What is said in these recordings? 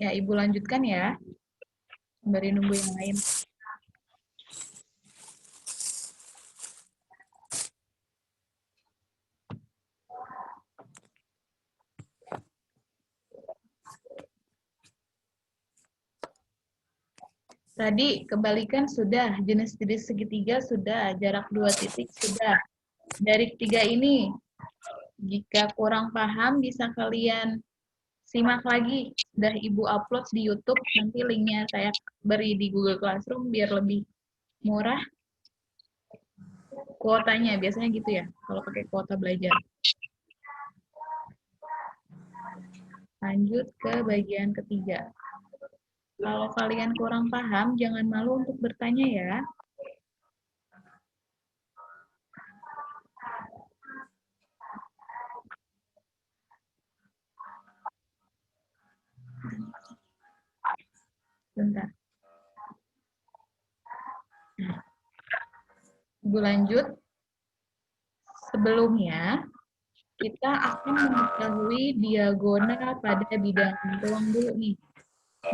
Ya, Ibu lanjutkan ya. Sembari nunggu yang lain. Tadi kebalikan sudah, jenis-jenis segitiga sudah, jarak 2 titik sudah. Dari ketiga ini, jika kurang paham bisa kalian simak lagi. Sudah Ibu upload di YouTube, nanti linknya saya beri di Google Classroom biar lebih murah. Kuotanya, biasanya gitu ya, kalau pakai kuota belajar. Lanjut ke bagian ketiga. Kalau kalian kurang paham, jangan malu untuk bertanya ya. Bentar. Ibu lanjut. Sebelumnya, kita akan mengetahui diagonal pada bidang ruang dulu nih,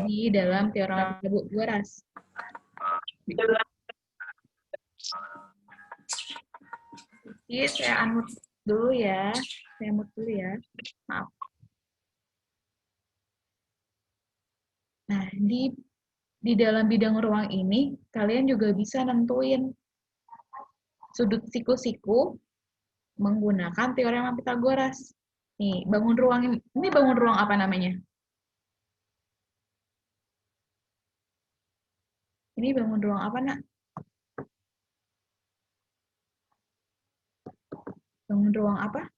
di dalam teorema Pythagoras. Jadi saya unmute dulu ya. Saya mute dulu ya. Maaf. Nah, di dalam bidang ruang ini, kalian juga bisa nentuin sudut siku-siku menggunakan teorema Pythagoras. Nih, bangun ruang ini bangun ruang apa namanya? Ini bangun ruang apa, Nak? Bangun ruang apa?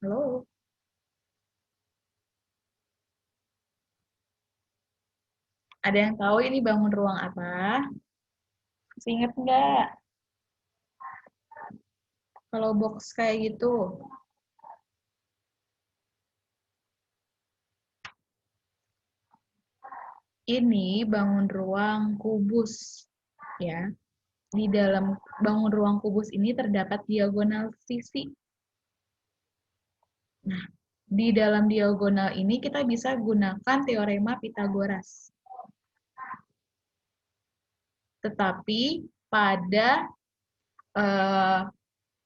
Halo? Ada yang tahu ini bangun ruang apa? Masih ingat nggak? Kalau box kayak gitu. Ini bangun ruang kubus. Ya. Di dalam bangun ruang kubus ini terdapat diagonal sisi. Nah, di dalam diagonal ini kita bisa gunakan teorema Pythagoras. Tetapi pada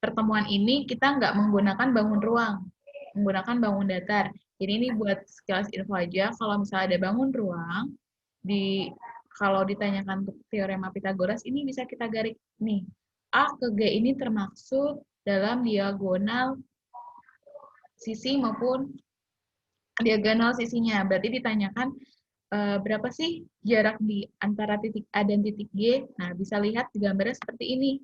pertemuan ini kita nggak menggunakan bangun ruang, menggunakan bangun datar. Jadi ini buat sekilas info aja, kalau misalnya ada bangun ruang, kalau ditanyakan untuk teorema Pythagoras, ini bisa kita garis nih. A ke G ini termaksud dalam diagonal sisi maupun diagonal sisinya. Berarti ditanyakan berapa sih jarak di antara titik A dan titik G? Nah, bisa lihat di gambarnya seperti ini.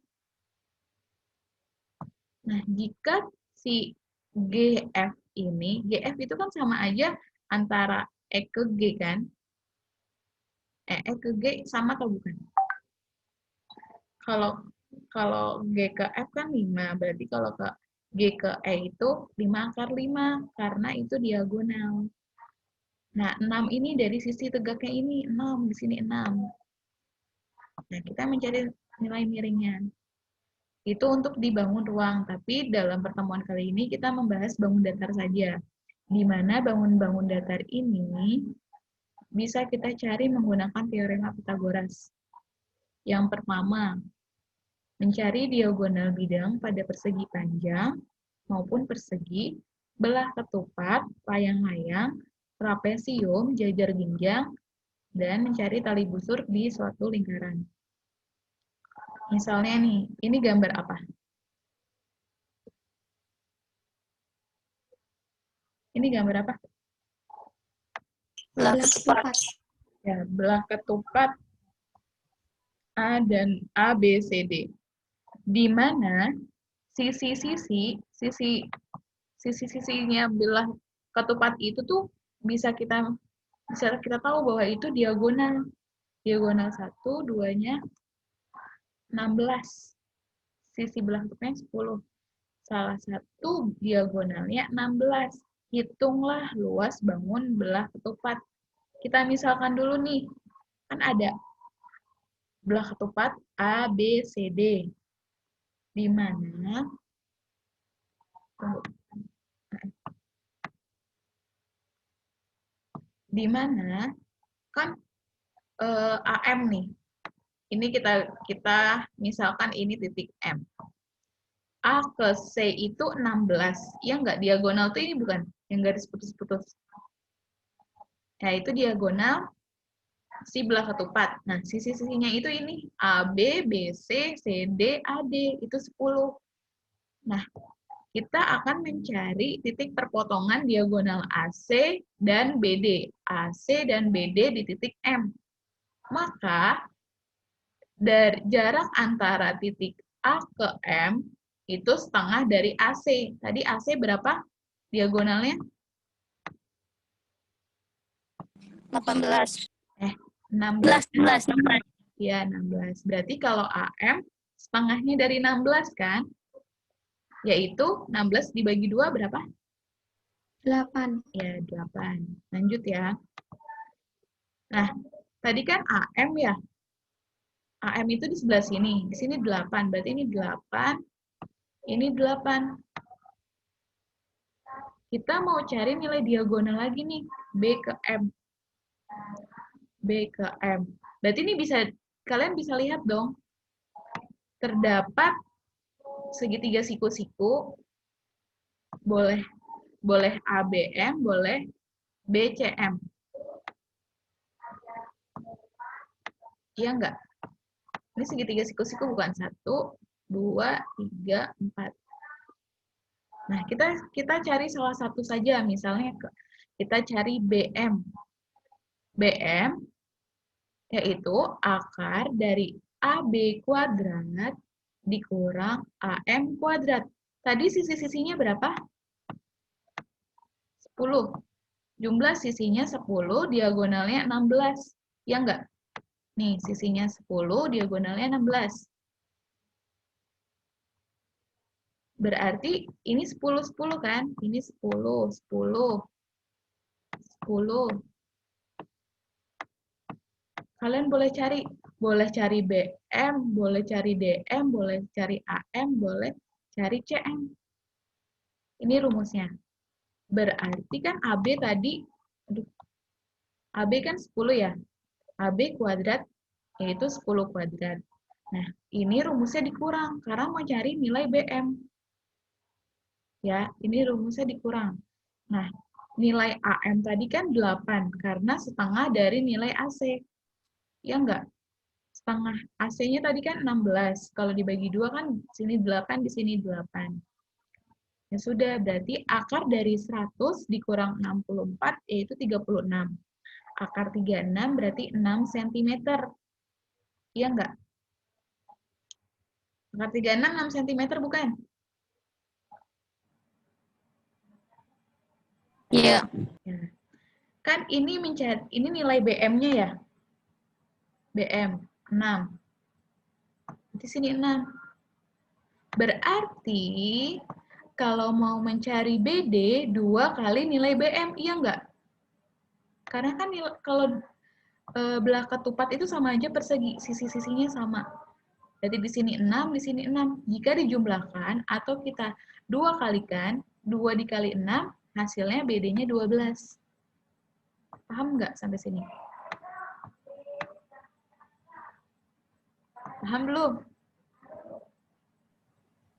Nah, jika si GF ini, GF itu kan sama aja antara E ke G kan? E ke G sama atau bukan? Kalau kalau G ke F kan 5, berarti kalau ke G ke E itu 5 akar 5, karena itu diagonal. Nah, 6 ini dari sisi tegaknya ini, 6, di sini 6. Nah, kita mencari nilai miringnya. Itu untuk dibangun ruang, tapi dalam pertemuan kali ini kita membahas bangun datar saja. Di mana bangun-bangun datar ini bisa kita cari menggunakan teorema Pythagoras. Yang pertama, mencari diagonal bidang pada persegi panjang maupun persegi, belah ketupat, layang-layang, trapesium, jajar genjang, dan mencari tali busur di suatu lingkaran. Misalnya nih, ini gambar apa? Ini gambar apa? Belah ketupat. Ya, belah ketupat A dan A, B, C, D. Di mana sisi-sisinya belah ketupat itu tuh bisa kita tahu bahwa itu diagonal. Diagonal 1, 2-nya 16. Sisi belah ketupatnya 10. Salah satu diagonalnya 16. Hitunglah luas bangun belah ketupat. Kita misalkan dulu nih, kan ada belah ketupat A, B, C, D. Di mana di mana Kan AM nih. Ini kita misalkan ini titik M. A ke C itu 16. Ya nggak? Diagonal tuh ini bukan? Yang garis putus-putus. Ya, itu diagonal si belah ketupat. Nah, sisi-sisinya itu ini. AB, BC, CD, AD. Itu 10. Nah, kita akan mencari titik perpotongan diagonal AC dan BD. AC dan BD di titik M. Maka, dari jarak antara titik A ke M itu setengah dari AC. Tadi AC berapa diagonalnya? 18. 16. 16. Ya, 16. Berarti kalau AM setengahnya dari 16 kan? Yaitu 16 dibagi 2 berapa? 8. Ya, 8. Lanjut ya. Nah, tadi kan AM ya. AM itu di sebelah sini. Di sini 8. Berarti ini 8. Ini 8. Kita mau cari nilai diagonal lagi nih. B ke M. B ke M. Berarti ini kalian bisa lihat dong. Terdapat segitiga siku-siku. Boleh ABM, boleh BCM. Iya enggak? Ini segitiga siku-siku bukan? 1, 2, 3, 4. Nah, kita cari salah satu saja. Misalnya kita cari BM. BM yaitu akar dari AB kuadrat dikurang AM kuadrat. Tadi sisi-sisinya berapa? 10. Jumlah sisinya 10, diagonalnya 16. Ya enggak? Nih, sisinya 10, diagonalnya 16. Berarti ini 10, 10 kan? Ini 10, 10, 10. Kalian boleh cari BM, boleh cari DM, boleh cari AM, boleh cari CM. Ini rumusnya. Berarti kan AB tadi, AB kan 10 ya. AB kuadrat yaitu 10 kuadrat. Nah, ini rumusnya dikurang karena mau cari nilai BM. Ya, ini rumusnya dikurang. Nah, nilai AM tadi kan 8 karena setengah dari nilai AC. Ya enggak? Setengah AC-nya tadi kan 16. Kalau dibagi 2 kan sini 8, di sini 8. Ya sudah, berarti akar dari 100 dikurang 64 yaitu 36. Akar 36 berarti 6 cm. Iya enggak? Akar 36 6 cm bukan? Iya. Ya. Kan ini nilai BM-nya ya. BM 6. Di sini 6. Berarti kalau mau mencari BD 2 kali nilai BM, iya enggak? Karena kan kalau belah ketupat itu sama aja persegi, sisi-sisinya sama. Jadi di sini 6, di sini 6. Jika dijumlahkan atau kita 2 kalikan, 2 dikali 6, hasilnya BD-nya 12. Paham nggak sampai sini? Paham belum?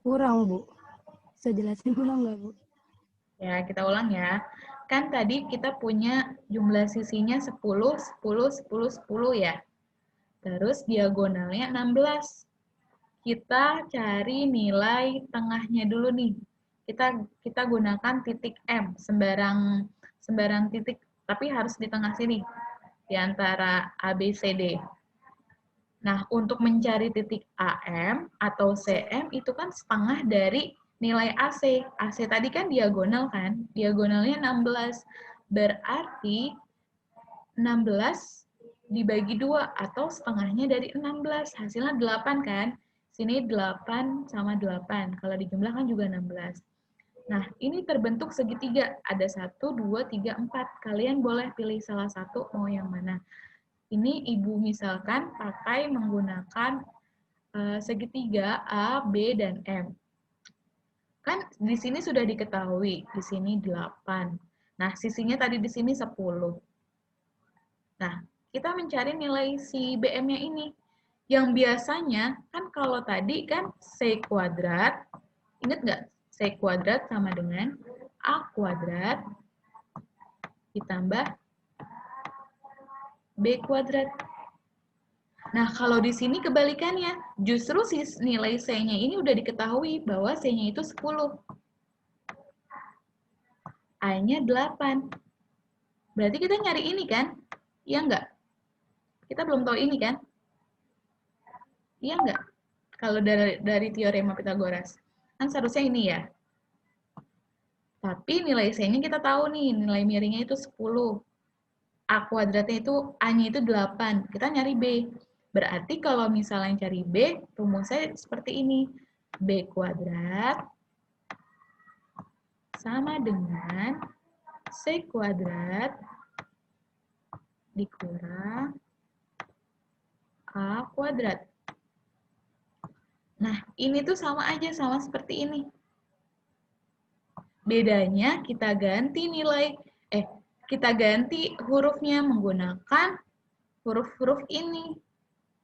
Kurang, Bu. Bisa jelasin ulang nggak, Bu? Ya, kita ulang ya. Kan tadi kita punya jumlah sisinya 10, 10, 10, 10 ya. Terus diagonalnya 16. Kita cari nilai tengahnya dulu nih. Kita gunakan titik M, sembarang titik, tapi harus di tengah sini, di antara A, B, C, D. Nah, untuk mencari titik AM atau CM itu kan setengah dari nilai AC. AC tadi kan diagonal kan? Diagonalnya 16. Berarti 16 dibagi 2 atau setengahnya dari 16. Hasilnya 8 kan? Sini 8 sama 8. Kalau dijumlahkan juga 16. Nah, ini terbentuk segitiga. Ada 1, 2, 3, 4. Kalian boleh pilih salah satu mau yang mana. Ini Ibu misalkan pakai menggunakan segitiga A, B, dan M. Kan di sini sudah diketahui, di sini 8. Nah, sisinya tadi di sini 10. Nah, kita mencari nilai si BM-nya ini. Yang biasanya, kan kalau tadi kan C kuadrat, ingat nggak? C kuadrat sama dengan A kuadrat ditambah B kuadrat. Nah, kalau di sini kebalikannya, justru si nilai C-nya ini udah diketahui bahwa C-nya itu 10. A-nya 8. Berarti kita nyari ini kan? Iya nggak? Kita belum tahu ini kan? Iya nggak? Kalau dari teorema Pitagoras. Kan seharusnya ini ya. Tapi nilai C-nya kita tahu nih, nilai miringnya itu 10. A kuadratnya itu, A-nya itu 8. Kita nyari B. Berarti kalau misalnya cari B, rumusnya seperti ini. B kuadrat sama dengan C kuadrat dikurang A kuadrat. Nah, ini tuh sama aja, sama seperti ini. Bedanya kita ganti kita ganti hurufnya menggunakan huruf-huruf ini.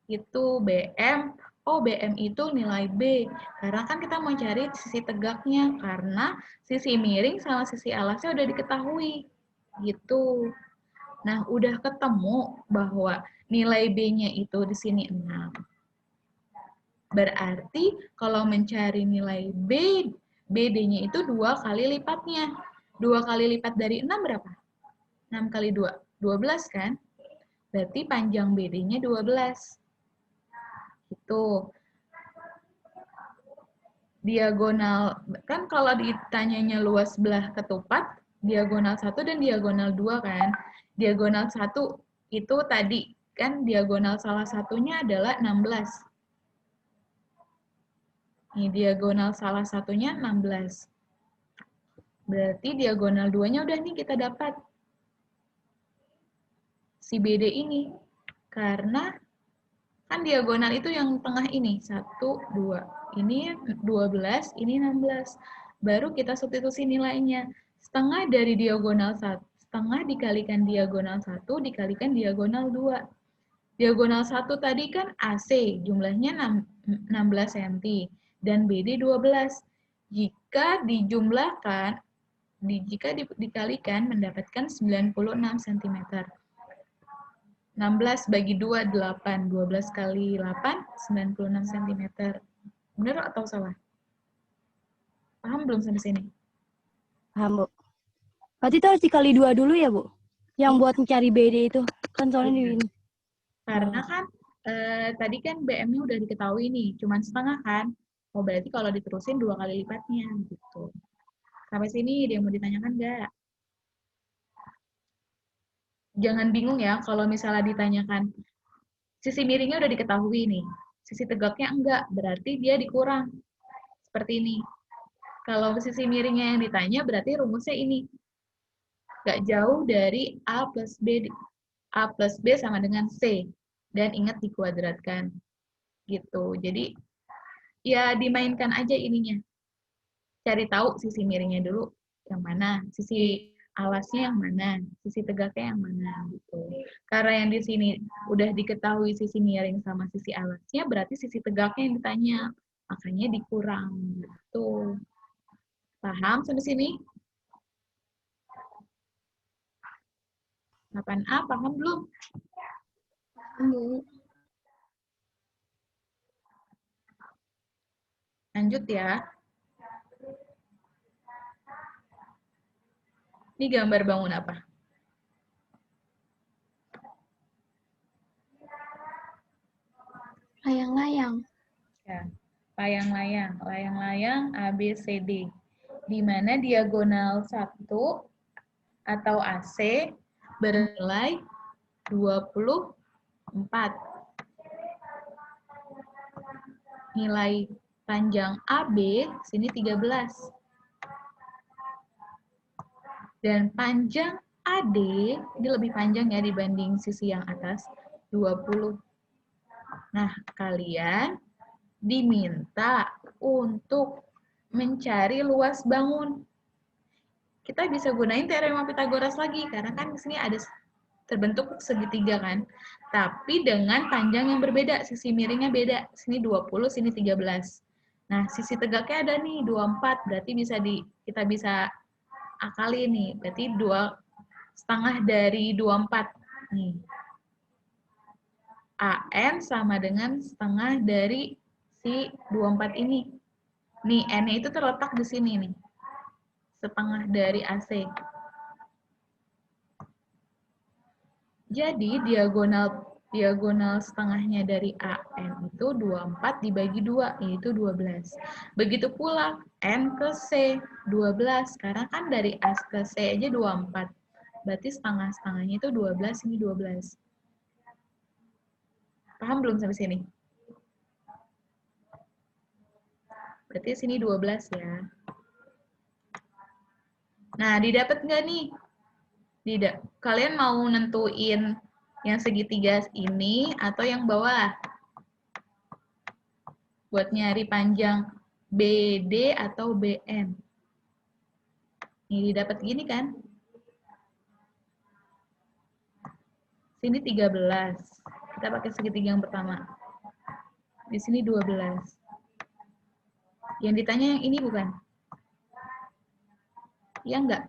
Itu BM, oh BM itu nilai B. Karena kan kita mau cari sisi tegaknya, karena sisi miring sama sisi alasnya udah diketahui. Gitu. Nah, udah ketemu bahwa nilai B-nya itu di sini 6. Berarti kalau mencari nilai B, BD-nya itu 2 kali lipatnya. 2 kali lipat dari 6 berapa? 6 kali 2, 12 kan? Berarti panjang BD-nya 12. Itu. Diagonal, kan kalau ditanyanya luas belah ketupat, diagonal 1 dan diagonal 2 kan? Diagonal 1 itu tadi, kan diagonal salah satunya adalah 16. Ini diagonal salah satunya 16. Berarti diagonal 2-nya udah nih kita dapat. Si BD ini. Karena kan diagonal itu yang tengah ini. 1, 2. Ini 12, ini 16. Baru kita substitusi nilainya. Setengah dari diagonal 1. Setengah dikalikan diagonal 1 dikalikan diagonal 2. Diagonal 1 tadi kan AC, jumlahnya 16 cm. Dan BD 12. Jika dijumlahkan, jika dikalikan mendapatkan 96 cm. 16 bagi 2, 8. 12 kali 8, 96 cm. Benar atau salah? Paham belum sampai sini? Paham, Bu. Berarti itu harus dikali 2 dulu ya, Bu? Yang buat mencari BD itu. Kan soalnya di ini. Karena kan tadi kan BM-nya udah diketahui nih, cuman setengah kan? Oh, berarti kalau diterusin 2 kali lipatnya gitu. Sampai sini dia mau ditanyakan nggak? Jangan bingung ya kalau misalnya ditanyakan sisi miringnya udah diketahui nih, sisi tegaknya enggak, berarti dia dikurang. Seperti ini. Kalau sisi miringnya yang ditanya berarti rumusnya ini. Nggak jauh dari A plus B. A plus B sama dengan C. Dan ingat dikuadratkan. Gitu. Jadi ya dimainkan aja ininya. Cari tahu sisi miringnya dulu yang mana, sisi alasnya yang mana, sisi tegaknya yang mana gitu. Karena yang di sini udah diketahui sisi miring sama sisi alasnya, berarti sisi tegaknya yang ditanya. Makanya dikurang gitu. Paham sampai sini? 8A paham belum? Bu. Lanjut ya. Ini gambar bangun apa? Layang-layang. Ya, layang-layang. Layang-layang A, B, C, D. Di mana diagonal 1 atau AC bernilai 24. Nilai panjang AB sini 13. Dan panjang AD, ini lebih panjang ya dibanding sisi yang atas, 20. Nah, kalian diminta untuk mencari luas bangun. Kita bisa gunain teorema Pitagoras lagi, karena kan di sini ada terbentuk segitiga kan. Tapi dengan panjang yang berbeda, sisi miringnya beda. Sini 20, sini 13. Nah, sisi tegaknya ada nih 24, berarti kita bisa akali nih. Berarti 2,5 dari 24 nih. AN sama dengan setengah dari si 24 ini. Nih, N-nya itu terletak di sini nih. Setengah dari AC. Jadi diagonal setengahnya dari AN itu 24 dibagi 2, yaitu 12. Begitu pula N ke C, 12. Karena kan dari A ke C aja 24. Berarti setengah-setengahnya itu 12, ini 12. Paham belum sampai sini? Berarti sini 12 ya. Nah, didapat nggak nih? Kalian mau nentuin yang segitiga ini atau yang bawah? Buat nyari panjang BD atau BN. Ini didapat gini kan? Sini 13. Kita pakai segitiga yang pertama. Di sini 12. Yang ditanya yang ini bukan? Iya enggak?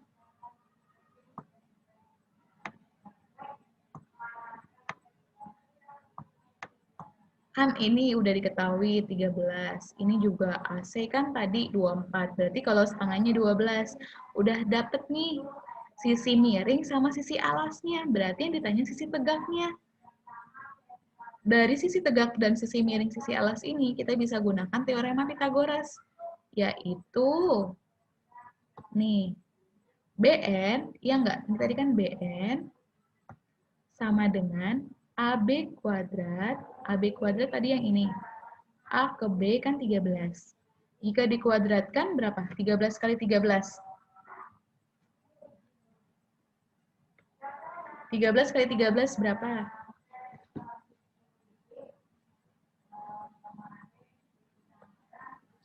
Kan ini udah diketahui 13. Ini juga AC kan tadi 24. Berarti kalau setengahnya 12. Udah dapet nih sisi miring sama sisi alasnya. Berarti yang ditanya sisi tegaknya. Dari sisi tegak dan sisi miring sisi alas ini, kita bisa gunakan teorema Pythagoras. Yaitu, nih, BN, ya enggak? Ini tadi kan BN sama dengan AB kuadrat. AB kuadrat tadi yang ini. A ke B kan 13. Jika dikuadratkan berapa? 13 kali 13. 13 kali 13 berapa?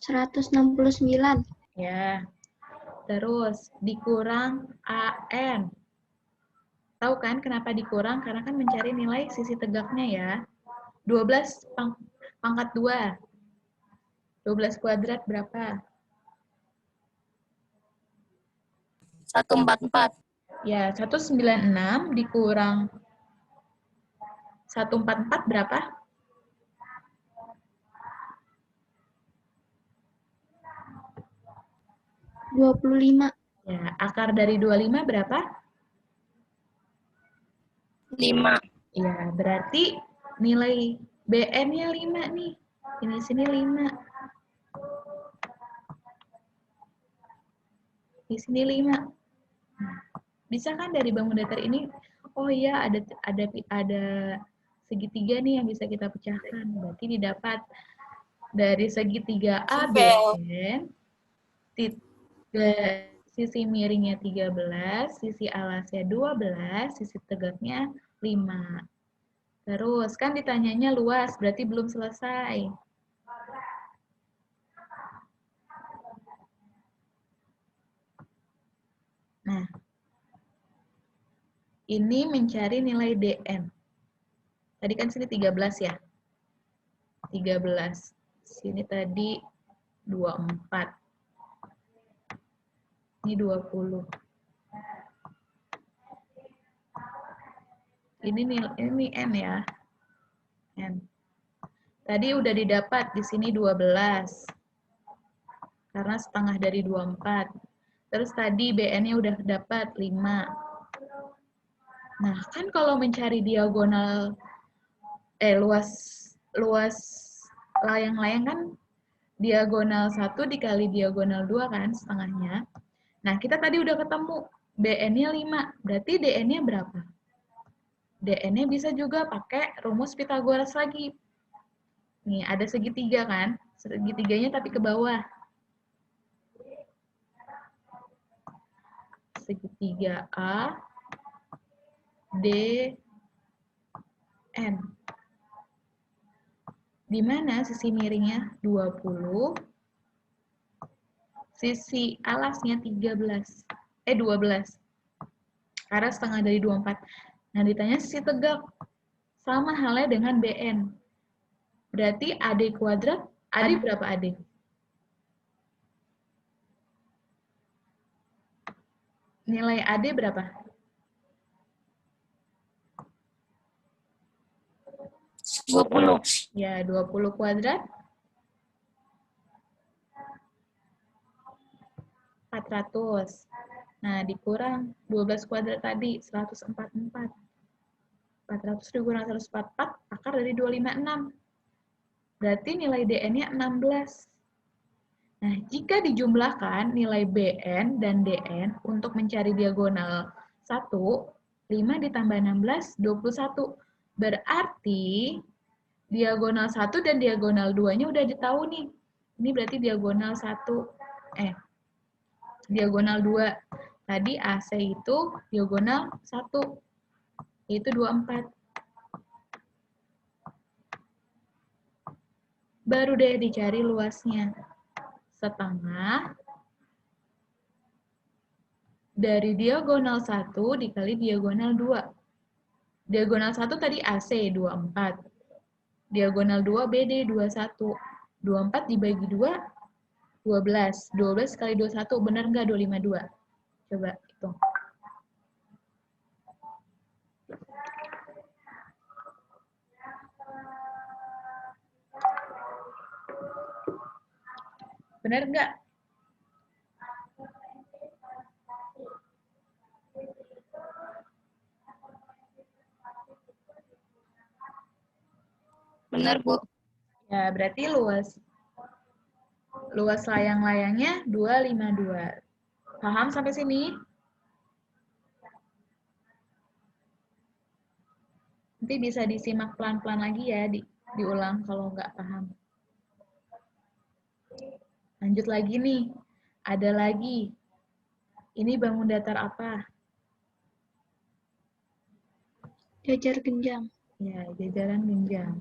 169. Ya. Terus dikurang AN. Tahu kan kenapa dikurang? Karena kan mencari nilai sisi tegaknya ya. 12 pangkat 2. 12 kuadrat berapa? 144. Ya, 196 dikurang 144 berapa? 25. Ya, akar dari 25 berapa? 5. Ya, berarti nilai BN-nya 5 nih. Ini sini 5. Di sini 5. Nah, bisa kan dari bangun datar ini, oh iya ada segitiga nih yang bisa kita pecahkan. Berarti didapat dari segitiga ABN, sisi miringnya 13, sisi alasnya 12, sisi tegaknya 5. Terus, kan ditanyanya luas, berarti belum selesai. Nah, ini mencari nilai DN. Tadi kan sini 13 ya. 13. Sini tadi 24. Ini 20. Ini N ya. N. Tadi udah didapat di sini 12. Karena setengah dari 24. Terus tadi BN-nya udah dapat 5. Nah, kan kalau mencari diagonal luas layang-layang kan diagonal 1 dikali diagonal 2 kan setengahnya. Nah, kita tadi udah ketemu BN-nya 5. Berarti DN-nya berapa? DN-nya bisa juga pakai rumus Pythagoras lagi. Nih, ada segitiga kan? Segitiganya tapi ke bawah. Segitiga A, D, N. Di mana sisi miringnya 20, sisi alasnya 12. Karena setengah dari 24. Nah, ditanya sisi tegak. Sama halnya dengan BN. Berarti AD kuadrat, AD berapa AD? Nilai AD berapa? Ya, 20 kuadrat. 400. Nah, dikurang 12 kuadrat tadi, 144. 400 dikurang 144, akar dari 256. Berarti nilai DN-nya 16. Nah, jika dijumlahkan nilai BN dan DN untuk mencari diagonal 1, 5 ditambah 16, 21. Berarti diagonal 1 dan diagonal 2-nya udah ditahu nih. Ini berarti diagonal 1, diagonal 2. Tadi AC itu diagonal 1, yaitu 24. Baru deh dicari luasnya. Setengah dari diagonal 1 dikali diagonal 2. Diagonal 1 tadi AC, 24. Diagonal 2 BD, 21. 24 dibagi 2, 12. 12 kali 21, benar nggak 252? Coba hitung. Benar nggak? Benar, Bu. Ya, berarti luas layang-layangnya 252. Paham sampai sini? Nanti bisa disimak pelan-pelan lagi ya, diulang kalau nggak paham. Lanjut lagi nih, ada lagi. Ini bangun datar apa? Jajar genjang. Ya, jajaran genjang.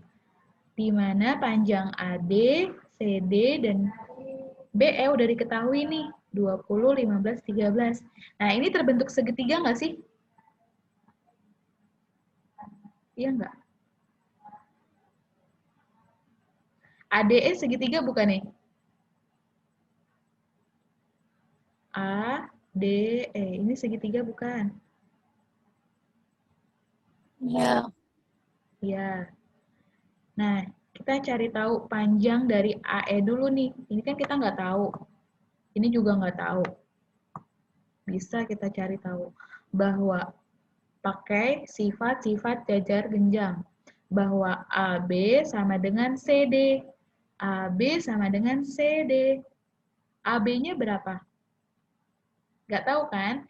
Di mana panjang AD, CD, dan BE udah diketahui nih. 20, 15, 13. Nah, ini terbentuk segitiga nggak sih? Iya nggak? ADE segitiga bukan nih? A, D, E. Ini segitiga bukan? Ya. Iya. Nah, kita cari tahu panjang dari AE dulu nih. Ini kan kita nggak tahu. Ini juga nggak tahu. Bisa kita cari tahu bahwa pakai sifat-sifat jajar genjang. Bahwa AB sama dengan CD. AB sama dengan CD. AB-nya berapa? Nggak tahu kan?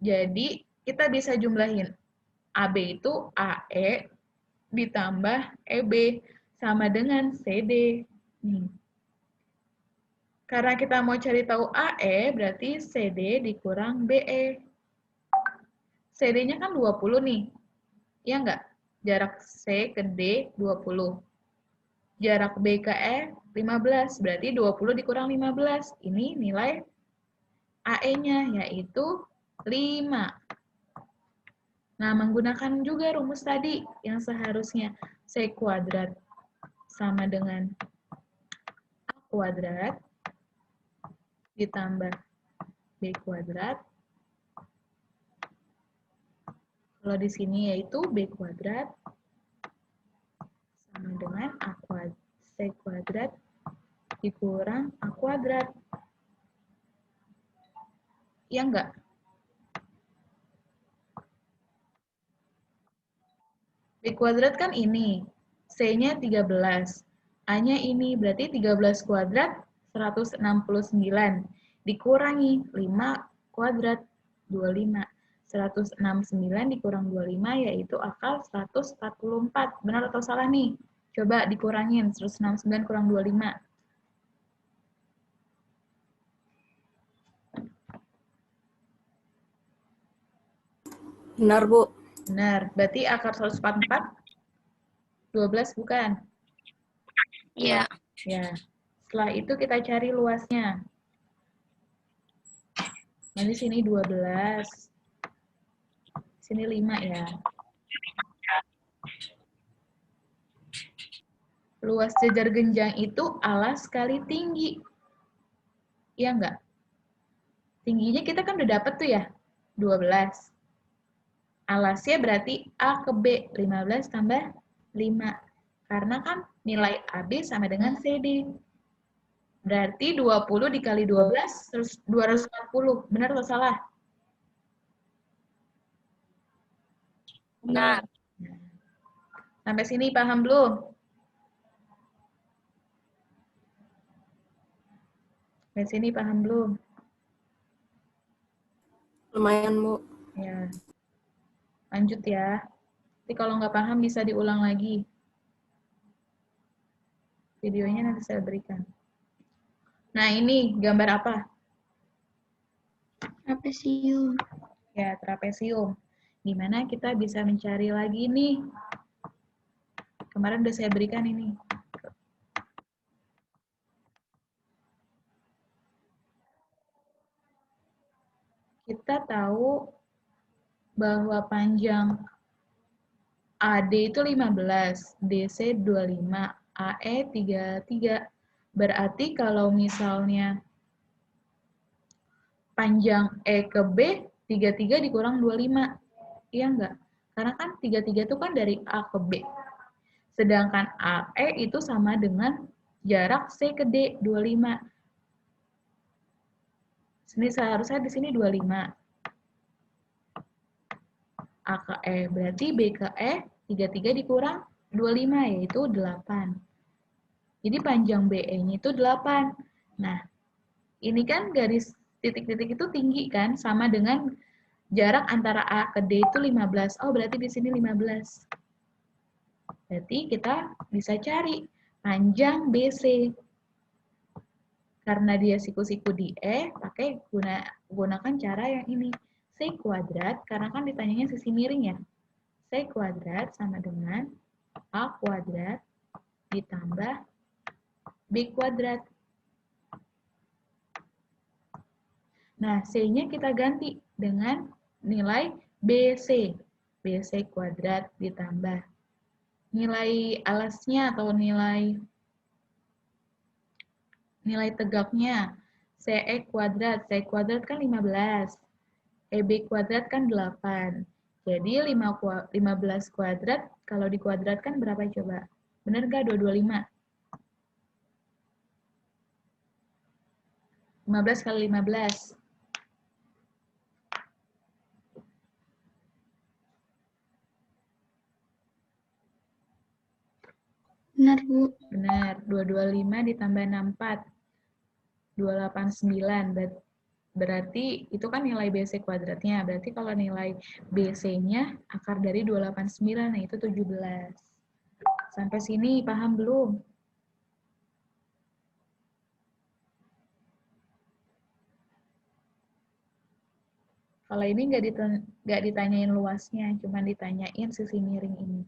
Jadi, kita bisa jumlahin. AB itu AE ditambah EB sama dengan CD. Karena kita mau cari tahu AE, berarti CD dikurang BE. CD-nya kan 20 nih. Iya nggak? Jarak C ke D 20. Jarak B ke E 15. Berarti 20 dikurang 15. Ini nilai AE-nya, yaitu 5. Nah, menggunakan juga rumus tadi yang seharusnya C kuadrat sama dengan A kuadrat ditambah B kuadrat. Kalau di sini yaitu B kuadrat sama dengan C kuadrat dikurang A kuadrat. Iya enggak? B kuadrat kan ini, C-nya 13, A-nya ini, berarti 13 kuadrat 169, dikurangi 5 kuadrat 25. 169 dikurang 25 yaitu akal 144. Benar atau salah nih? Coba dikurangin, 169 kurang 25. Benar, Bu. Benar, berarti akar 144, 12 bukan? Iya. Ya, setelah itu kita cari luasnya. Nanti sini 12. Sini 5 ya. Luas jajar genjang itu alas kali tinggi. Iya enggak? Tingginya kita kan udah dapet tuh ya, 12. Alasnya berarti A ke B, 15 tambah 5. Karena kan nilai AB sama dengan CD. Berarti 20 dikali 12, terus 240. Benar atau salah? Benar. Sampai sini paham belum? Sampai sini paham belum? Lumayan, Bu. Ya. Lanjut ya. Nanti kalau nggak paham bisa diulang lagi. Videonya nanti saya berikan. Nah, ini gambar apa? Trapesium. Ya, trapesium. Gimana kita bisa mencari lagi nih? Kemarin udah saya berikan ini. Kita tahu bahwa panjang AD itu 15, DC 25, AE 33. Berarti kalau misalnya panjang E ke B, 33 dikurang 25. Iya enggak? Karena kan 33 itu kan dari A ke B. Sedangkan AE itu sama dengan jarak C ke D, 25. Sini seharusnya di sini 25. A ke E, berarti B ke E, 33 dikurang 25, yaitu 8. Jadi panjang BE-nya itu 8. Nah, ini kan garis titik-titik itu tinggi kan, sama dengan jarak antara A ke D itu 15. Oh, berarti di sini 15. Berarti kita bisa cari panjang BC. Karena dia siku-siku di E, gunakan cara yang ini. C kuadrat, karena kan ditanyanya sisi miring ya. C kuadrat sama dengan A kuadrat ditambah B kuadrat. Nah, C-nya kita ganti dengan nilai BC. BC kuadrat ditambah nilai alasnya atau nilai tegaknya. CE kuadrat. CE kuadrat kan 15. EB kuadrat kan 8. Jadi 15 kuadrat, kalau dikuadratkan berapa coba? Benar nggak 225? 15 kali 15. Benar, Bu. Benar, 225 ditambah 64. 289. Berarti itu kan nilai BC kuadratnya. Berarti kalau nilai BC-nya akar dari 289, nah itu 17. Sampai sini paham belum? Kalau ini nggak ditanyain luasnya, cuma ditanyain sisi miring ini.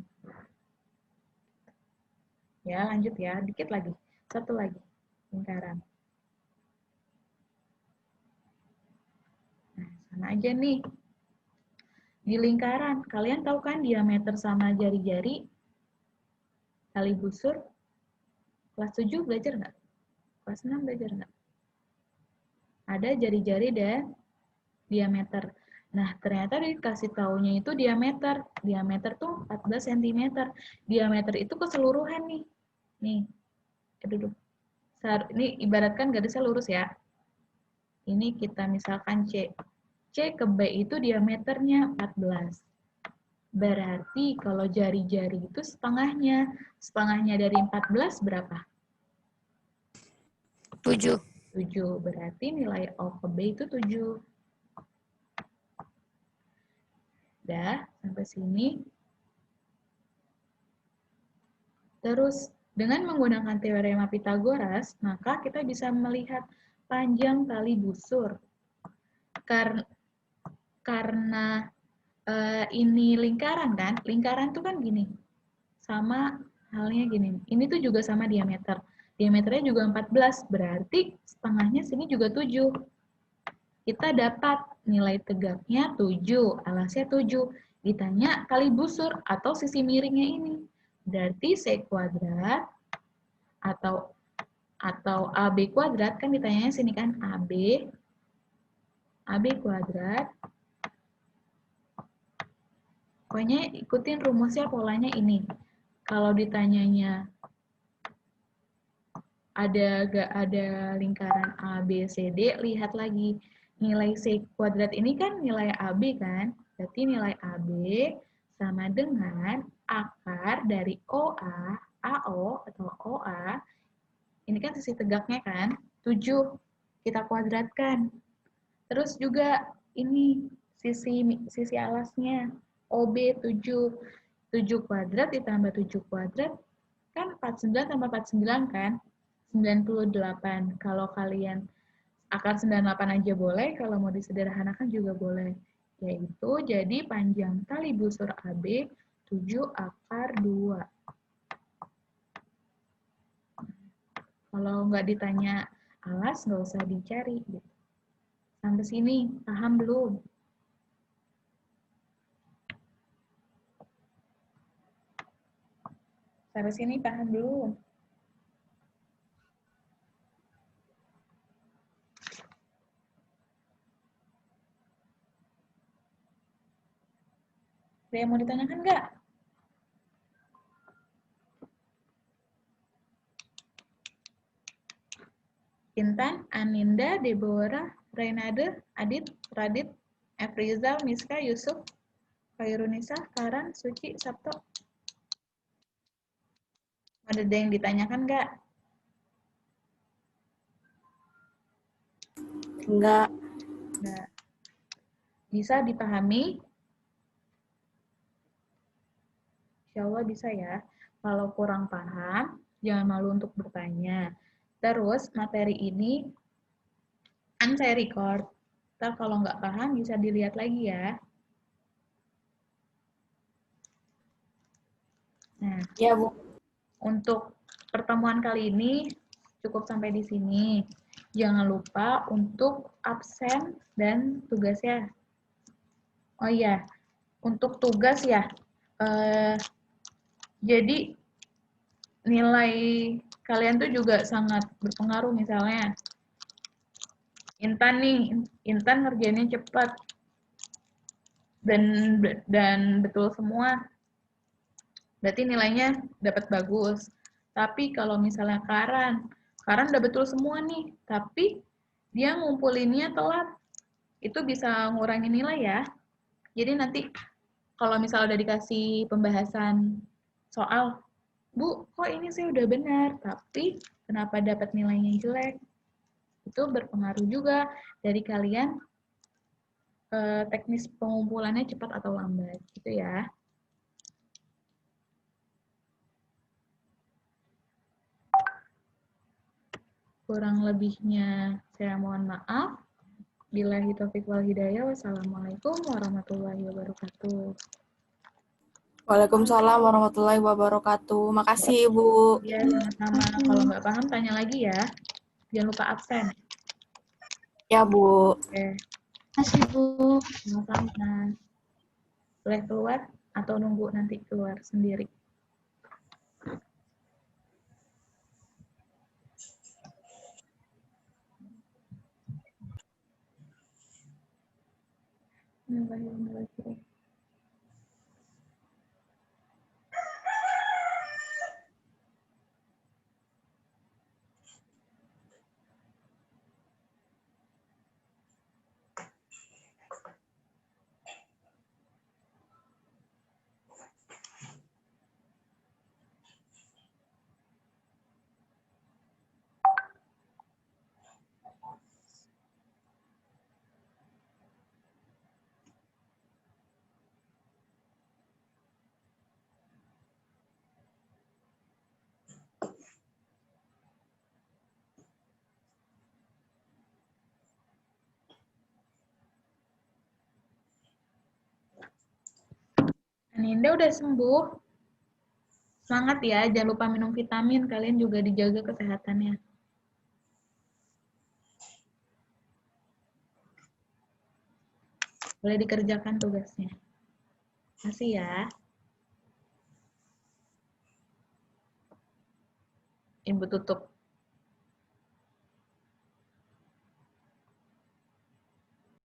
Ya, lanjut ya. Dikit lagi. Satu lagi. Lingkaran. Nah, sama aja nih. Di lingkaran, kalian tahu kan diameter sama jari-jari? Tali busur. Kelas 7 belajar nggak? Kelas 6 belajar nggak? Ada jari-jari dan diameter. Nah, ternyata dikasih taunya itu diameter. Diameter tuh 14 cm. Diameter itu keseluruhan nih. Nih, duduk. Ini ibaratkan garisnya lurus ya. Ini kita misalkan C. C ke B itu diameternya 14. Berarti kalau jari-jari itu setengahnya. Setengahnya dari 14 berapa? 7. 7. Berarti nilai O ke B itu 7. Udah, sampai sini. Terus, dengan menggunakan teorema Pythagoras, maka kita bisa melihat panjang tali busur. Karena ini lingkaran kan, lingkaran tuh kan gini. Sama halnya gini. Ini tuh juga sama diameter. Diameternya juga 14, berarti setengahnya sini juga 7. Kita dapat nilai tegaknya 7, alasnya 7. Ditanya kali busur atau sisi miringnya ini. Berarti C kuadrat atau AB kuadrat, kan ditanyanya sini kan AB kuadrat. Pokoknya ikutin rumusnya, polanya ini. Kalau ditanyanya ada lingkaran A, B, C, D, lihat lagi. Nilai C kuadrat ini kan nilai AB kan? Berarti nilai AB sama dengan akar dari OA, AO atau OA. Ini kan sisi tegaknya kan? 7. Kita kuadratkan. Terus juga ini sisi alasnya. OB 7. 7 kuadrat ditambah 7 kuadrat kan 49 tambah 49 kan? 98. Kalau kalian akar 98 aja boleh, kalau mau disederhanakan juga boleh. Yaitu jadi panjang tali busur AB 7 akar 2. Kalau nggak ditanya alas, nggak usah dicari. Gitu. Sampai sini, paham belum? Sampai sini paham belum? Ada yang mau ditanyakan nggak? Intan, Aninda, Deborah, Renade, Adit, Radit, Efrizal, Miska, Yusuf, Khairunisa, Karan, Suci, Sabto. Ada yang ditanyakan nggak? Enggak. Nggak. Bisa dipahami? Insya Allah bisa ya. Kalau kurang paham, jangan malu untuk bertanya. Terus materi ini kan saya record. Ntar kalau nggak paham bisa dilihat lagi ya. Nah, Ya, Bu. untuk pertemuan kali ini cukup sampai di sini. Jangan lupa untuk absen dan tugasnya. Oh iya, untuk tugas ya. Jadi nilai kalian tuh juga sangat berpengaruh. Misalnya Intan nih, Intan ngerjainnya cepat dan betul semua, berarti nilainya dapat bagus. Tapi kalau misalnya Karan udah betul semua nih, tapi dia ngumpulinnya telat, itu bisa ngurangin nilai ya. Jadi nanti kalau misalnya udah dikasih pembahasan soal, Bu, kok ini sih udah benar, tapi kenapa dapat nilainya jelek? Itu berpengaruh juga dari kalian teknis pengumpulannya cepat atau lambat, gitu ya. Kurang lebihnya saya mohon maaf. Billahi taufiq wal hidayah. Wassalamualaikum warahmatullahi wabarakatuh. Waalaikumsalam warahmatullahi wabarakatuh. Makasih, Ibu. Ya, sama-sama. Kalau nggak paham, tanya lagi ya. Jangan lupa absen. Ya, Bu. Oke, Makasih, Bu. sama-sama. Boleh keluar atau nunggu nanti keluar sendiri? Bismillahirrahmanirrahim. Aninda udah sembuh. Semangat ya, jangan lupa minum vitamin. Kalian juga dijaga kesehatannya. Boleh dikerjakan tugasnya. Makasih ya. Ibu tutup.